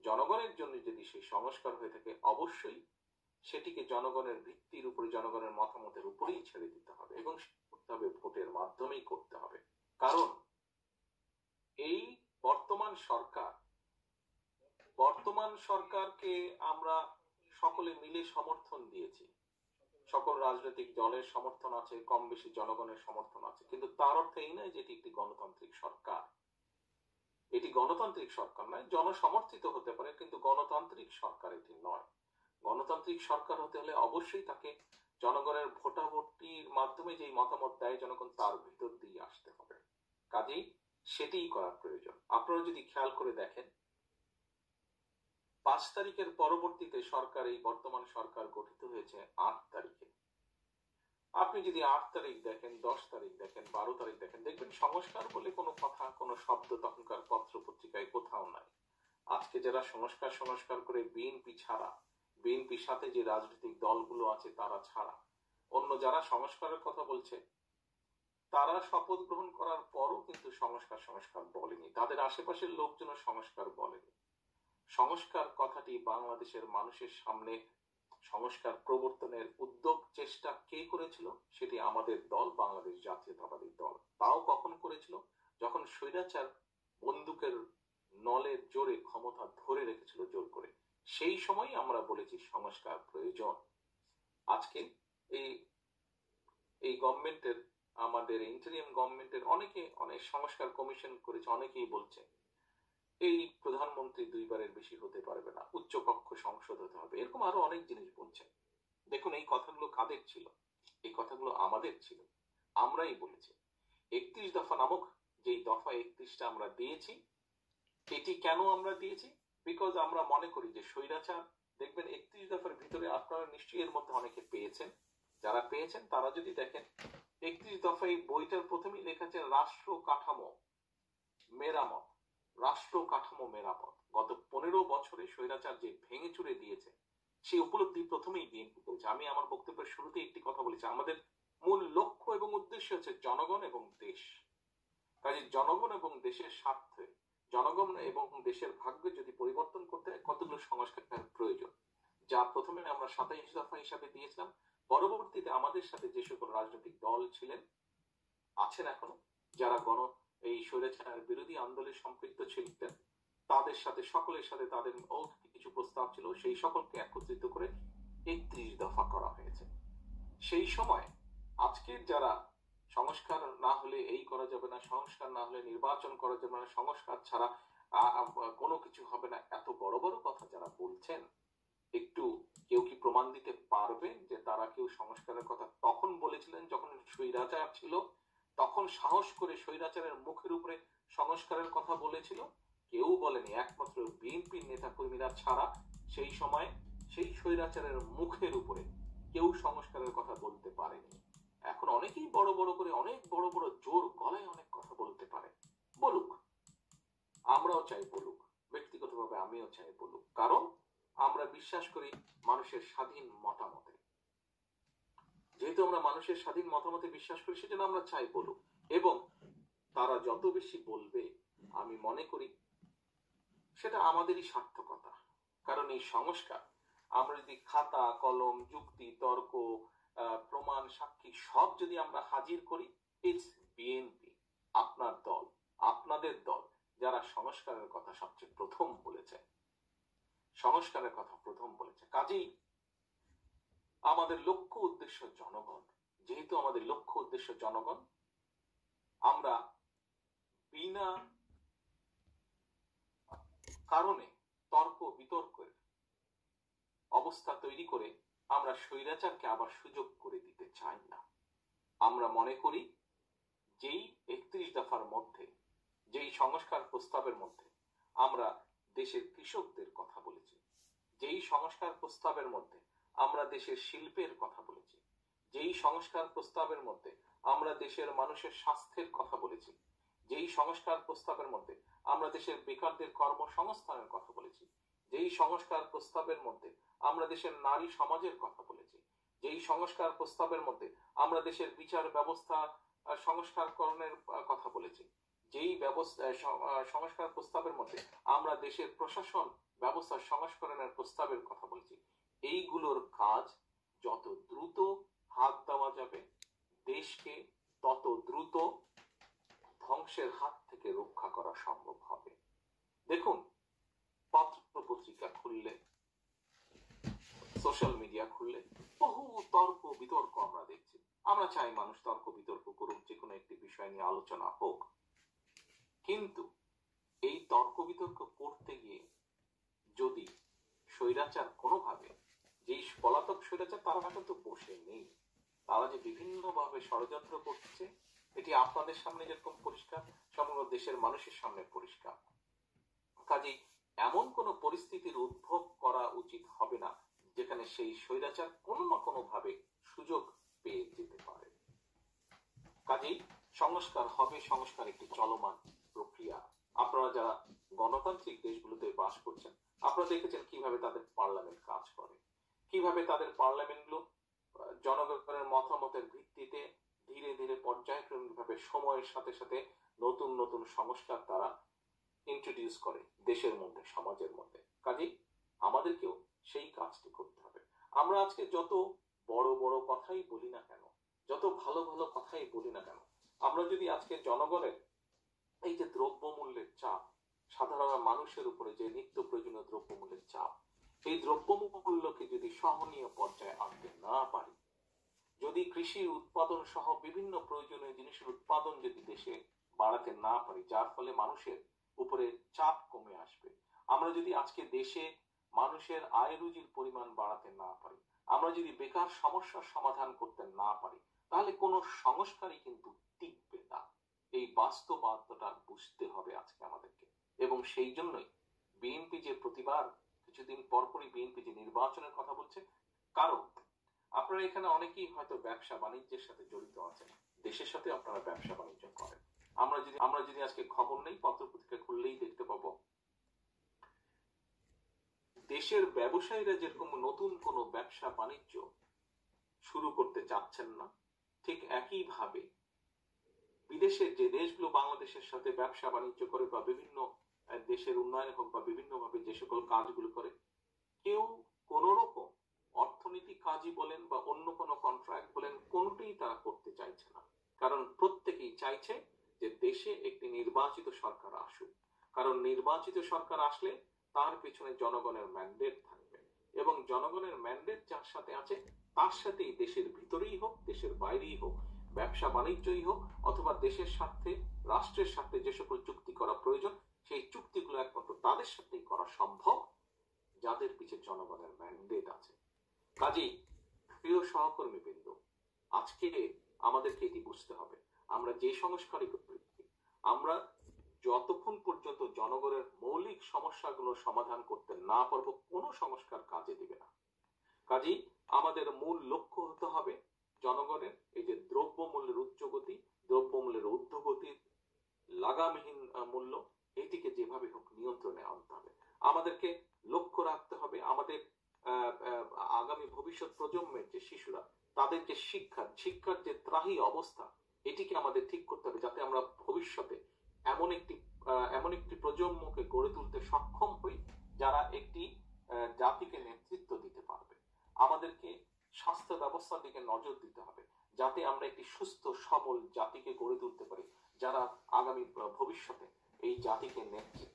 জনগণের জন্য যদি সেই সংস্কার হয়ে থাকে, অবশ্যই সেটিকে জনগণের ভিত্তির উপরে, জনগণের মতামতের উপরেই ছেড়ে দিতে হবে এবং করতে হবে ভোটের মাধ্যমেই করতে হবে। কারণ এই বর্তমান সরকারকে আমরা সকলে মিলে সমর্থন দিয়েছি, সকল রাজনৈতিক দলের সমর্থন আছে, কম বেশি জনগণের সমর্থন আছে, কিন্তু তার অর্থ এই নয় যে এটি একটি গণতান্ত্রিক সরকার। এটি গণতান্ত্রিক সরকার নয়, জনসমর্থিত হতে পারে, কিন্তু গণতান্ত্রিক সরকার এটি নয়। গণতান্ত্রিক সরকার হতে হলে অবশ্যই তাকে জনগণের ভোটাভুটির মাধ্যমে যেই মতামত দেয় জনগণ, তার ভিতর দিয়ে আসতে হবে। কাজেই সেটিই করার প্রয়োজন। আপনারা যদি খেয়াল করে দেখেন, 5 তারিখের পরবর্তীতে সরকার, এই বর্তমান সরকার গঠিত হয়েছে 8 তারিখে। আপনি যদি 8 তারিখ দেখেন, 10 তারিখ দেখেন, 12 তারিখ দেখেন, দেখবেন সংস্কার বলে কোনো কথা, কোনো শব্দ তখনকার পত্র পত্রিকায় কোথাও নাই। আজকে যারা সংস্কার করে বিএনপি ছাড়া, বিএনপির সাথে যে রাজনৈতিক দলগুলো আছে তারা ছাড়া অন্য যারা সংস্কারের কথা বলছে, তারা শপথ গ্রহণ করার পরও কিন্তু সংস্কার বলেনি। তাদের আশেপাশের লোকজন সংস্কার বলেনি। সংস্কার কথাটি বাংলাদেশের মানুষের সামনে সংস্কার প্রবর্তনের উদ্যোগ চেষ্টা কে করেছিল? সেটি আমাদের দল, বাংলাদেশ জাতীয়তাবাদী দল। তাও কখন করেছিল? যখন স্বৈরাচার বন্দুকের নলের জোরে ক্ষমতা ধরে রেখেছিল জোর করে, সেই সময় আমরা বলেছি সংস্কার প্রয়োজন। আজকে এই গভর্নমেন্টের, আমাদের ইন্টারিম গভর্নমেন্টের অনেকে অনেক সংস্কার কমিশন করেছে, অনেকেই বলছে এই প্রধানমন্ত্রী 2 বারের বেশি হতে পারবে না, উচ্চকক্ষ সংসদ হতে হবে, এরকম আরো অনেক জিনিস বলছে। দেখুন, এই কথাগুলো কাদের ছিল? এই কথাগুলো আমাদের ছিল, আমরাই বলেছি। 31 দফা নামক যেই দফা 31টা আমরা দিয়েছি, এটি কেন আমরা দিয়েছি? বিকজ আমরা মনে করি যে স্বৈরাচার, দেখবেন 31 দফার ভিতরে আপনারা নিশ্চয়ই এর মধ্যে অনেকে পেয়েছেন, যারা পেয়েছেন তারা যদি দেখেন, 31 দফায় বইটার প্রথমেই লেখা আছে রাষ্ট্র কাঠামো মেরামত। রাষ্ট্র কাঠামো মেরামত গত 15 বছরে স্বৈরাচার যে ভেঙে চুরে দিয়েছে, সেই উপলব্ধি প্রথমেই বিএনপি করেছে। আমি আমার বক্তব্যের শুরুতে একটি কথা বলেছি, আমাদের মূল লক্ষ্য এবং উদ্দেশ্য হচ্ছে জনগণ এবং দেশ। কাজে জনগণ এবং দেশের স্বার্থে, জনগণ এবং দেশের ভাগ্য যদি পরিবর্তন করতে হয়, কতগুলো সংস্কারের প্রয়োজন, যা প্রথমে আমরা 27 দফা হিসাবে দিয়েছিলাম। পরবর্তীতে আমাদের সাথে যে সকল রাজনৈতিক দল ছিলেন, আছেন এখনো, যারা এই স্বৈরাচারের বিরোধী আন্দোলনে সম্পৃক্ত ছিলেন, তাদের সাথে, সকলের সাথে তাদের কিছু প্রস্তাব ছিল, সেই সকলকে একত্রিত করে 31 দফা করা হয়েছে। সেই সময় আজকের যারা সংস্কার না হলে এই করা যাবে না, সংস্কার না হলে নির্বাচন করা যাবে না, সংস্কার ছাড়া কোনো কিছু হবে না, এত বড় বড় কথা যারা বলছেন, একটু কেউ কি প্রমাণ দিতে পারবেন যে তারা কেউ সংস্কারের কথা তখন বলেছিলেন যখন স্বৈরাচার ছিল, তখন সাহস করে স্বৈরাচারের মুখের উপরে সংস্কারের কথা বলেছিল? কেউ বলেনি, একমাত্র বিএনপির নেতা কর্মীরা ছাড়া সেই সময় সেই স্বৈরাচারের মুখের উপরে কেউ সংস্কারের কথা বলতে পারেনি। এখন অনেকেই বড় বড় করে, অনেক বড় বড় জোর গলায় অনেক কথা বলতে পারে, বলুক, আমরাও চাই বলুক, ব্যক্তিগতভাবে আমিও চাই বলুক, কারণ আমরা বিশ্বাস করি মানুষের স্বাধীন মতামতে। যেহেতু আমরা মানুষের স্বাধীন মতামতে বিশ্বাস করি, সেজন্য আমরা চাই বলুক, এবং তারা যত বেশি বলবে আমি মনে করি সেটা আমাদেরই সার্থকতা। কারণ এই সংস্কার আমরা যদি খাতা কলম, যুক্তি তর্ক, প্রমাণ, সাক্ষী সব যদি আমরা হাজির করি, ইটস বিএনপি, আপনার দল, আপনাদের দল, যারা সংস্কারের কথা সবচেয়ে প্রথম বলেছে, সংস্কারের কথা প্রথম বলেছে। কাজেই আমাদের লক্ষ্য উদ্দেশ্য জনগণ। যেহেতু আমাদের লক্ষ্য উদ্দেশ্য জনগণ, আমরা বিনা কারণে তর্ক বিতর্কের অবস্থা তৈরি করে আমরা স্বৈরাচারকে আবার সুযোগ করে দিতে চাই না। আমরা মনে করি যেই 31 দফার মধ্যে, যেই সংস্কার প্রস্তাবের মধ্যে আমরা দেশের কৃষকদের কথা বলেছি, যেই সংস্কার প্রস্তাবের মধ্যে আমরা দেশের শিল্পের কথা বলেছি, যেই সংস্কার প্রস্তাবের মধ্যে আমরা দেশের মানুষের স্বাস্থ্যের কথা বলেছি, যেই সংস্কার প্রস্তাবের মধ্যে আমরা দেশের বেকারদের কর্মসংস্থানের কথা বলেছি, যেই সংস্কার প্রস্তাবের মধ্যে আমরা দেশের নারী সমাজের কথা বলেছি, যেই সংস্কার প্রস্তাবের মধ্যে আমরা দেশের বিচার ব্যবস্থা সংস্কারকরণের কথা বলেছি, যেই সংস্কার প্রস্তাবের মধ্যে আমরা দেশের প্রশাসন ব্যবস্থা সংস্করণের প্রস্তাবের কথা বলছি, এইগুলোর কাজ যত দ্রুত হাত দেওয়া যাবে দেশকে তত দ্রুত ধ্বংসের হাত থেকে রক্ষা করা সম্ভব হবে। দেখুন, পত্র পত্রিকা খুললে, সোশ্যাল মিডিয়া খুললে বহু তর্ক বিতর্ক আমরা দেখছি। আমরা চাই মানুষ তর্ক বিতর্ক করুক, যে কোনো একটি বিষয় নিয়ে আলোচনা হোক, কিন্তু এই তর্ক বিতর্ক করতে গিয়ে যদি স্বৈরাচার কোনোভাবে, যেই পলাতক স্বৈরাচার তারা কিন্তু বসে নেই, তারা যে বিভিন্ন ভাবে ষড়যন্ত্র করছে এটি আপনাদের সামনে যেরকম পরিষ্কার, সমগ্র দেশের মানুষের সামনে পরিষ্কার। কাজেই এমন কোন পরিস্থিতির উদ্ভব করা উচিত হবে না যেখানে সেই স্বৈরাচার কোনো না কোনো ভাবে সুযোগ পেয়ে যেতে পারে। কাজেই সংস্কার হবে, সংস্কার একটি চলমান প্রক্রিয়া। আপনারা যারা গণতান্ত্রিক দেশগুলোতে বাস করছেন, আপনারা দেখেছেন কিভাবে তাদের পার্লামেন্ট কাজ করে, কিভাবে তাদের পার্লামেন্টগুলো জনগণের মতামতের ভিত্তিতে ধীরে ধীরে পর্যায়ক্রমিক ভাবে সময়ের সাথে সাথে নতুন নতুন সংস্কার তারা ইন্ট্রোডিউস করে দেশের মধ্যে, সমাজের মধ্যে। কাজেই আমাদেরকেও সেই কাজটি করতে হবে। আমরা আজকে যত বড় বড় কথাই বলি না কেন, যত ভালো ভালো কথাই বলি না কেন, আমরা যদি আজকে জনগণের এই যে দ্রব্যমূল্যের চাপ, সাধারণ মানুষের উপরে যে নিত্য প্রয়োজনীয় দ্রব্যমূল্যের চাপ, এই দ্রব্যমূল্যকে যদি সহনীয় পর্যায়ে আনতে না পারি, যদি কৃষি উৎপাদন সহ বিভিন্ন প্রয়োজনীয় জিনিসের উৎপাদন যদি দেশে বাড়াতে না পারি, যার ফলে মানুষের উপরে চাপ কমে আসবে, আমরা যদি আজকে দেশে মানুষের আয় রুজির পরিমাণ বাড়াতে না পারি, আমরা যদি বেকার সমস্যার সমাধান করতে না পারি, তাহলে কোনো সংস্কারই কিন্তু টিকবে না। এই বাস্তবতাটা বুঝতে হবে আজকে আমাদেরকে। এবং সেই জন্যই বিএনপি যে প্রতিবার কিছুদিন পরপরই বিএনপি যে নির্বাচনের কথা বলছে, কারণ আপনারা এখানে অনেকেই হয়তো ব্যবসা বাণিজ্যের সাথে জড়িত আছেন, দেশের সাথে আপনারা ব্যবসা বাণিজ্য করেন। আমরা যদি আজকে খবর নেই, পত্র পত্রিকা খুললেই দেখতে পাবো দেশের ব্যবসায়ীরা যেরকম নতুন কোন ব্যবসা বাণিজ্য শুরু করতে চাচ্ছেন না, ঠিক একই ভাবে বিদেশের যে দেশগুলো বাংলাদেশের সাথে ব্যবসা বাণিজ্য করে বা বিভিন্ন দেশের উন্নয়ন হোক বা বিভিন্ন ভাবে যে সকল কাজগুলো করে, কেউ কোন রকম অর্থনৈতিক কাজই বলেন বা অন্য কোনো কন্ট্রাক্ট বলেন, কোনটাই তারা করতে চাইছে না। কারণ প্রত্যেকেই চাইছে যে দেশে একটি নির্বাচিত সরকার আসুক, কারণ নির্বাচিত সরকার আসলে তার পিছনে জনগণের ম্যান্ডেট থাকবে, এবং জনগণের ম্যান্ডেট যার সাথে আছে তার সাথেই দেশের ভিতরেই হোক দেশের বাইরেই হোক, ব্যবসা বাণিজ্যই হোক অথবা দেশের স্বার্থে রাষ্ট্রের স্বার্থে যে সকল চুক্তি করা প্রয়োজন, সেই চুক্তিগুলো একমাত্র তাদের সাথেই করা সম্ভব যাদের পিছনে জনগণের ম্যান্ডেট আছে। কাজেই প্রিয় সহকর্মী বৃন্দ, আজকে আমাদেরকে এটি বুঝতে হবে, আমরা যে সংস্কারই করি, আমরা যতক্ষণ পর্যন্ত জনগণের মৌলিক সমস্যাগুলো সমাধান করতে না পারবো, কোনো সংস্কার কাজে দিবে না। কাজেই আমাদের মূল লক্ষ্য হতে হবে জনগণের এই যে দ্রব্যমূল্যের উচ্চগতি, দ্রব্যমূল্যের ঊর্ধ্বগতির লাগামহীন মূল্য, এটিকে যেভাবে হোক নিয়ন্ত্রণে আনতে হবে। আমাদেরকে লক্ষ্য রাখতে হবে আমাদের আগামী ভবিষ্যৎ প্রজন্মের যে শিশুরা, তাদের যে শিক্ষার যে ত্রাহি অবস্থা, এটিকে আমাদের ঠিক করতে হবে, যাতে আমরা ভবিষ্যতে এমন একটি প্রজন্মকে গড়ে তুলতে সক্ষম হই যারা একটি জাতিকে নেতৃত্ব দিতে পারবে। আমাদেরকে স্বাস্থ্য ব্যবস্থার দিকে নজর দিতে হবে, যাতে আমরা একটি সুস্থ সবল জাতিকে গড়ে তুলতে পারি, যারা আগামী ভবিষ্যতে এই জাতিকে নেতৃত্ব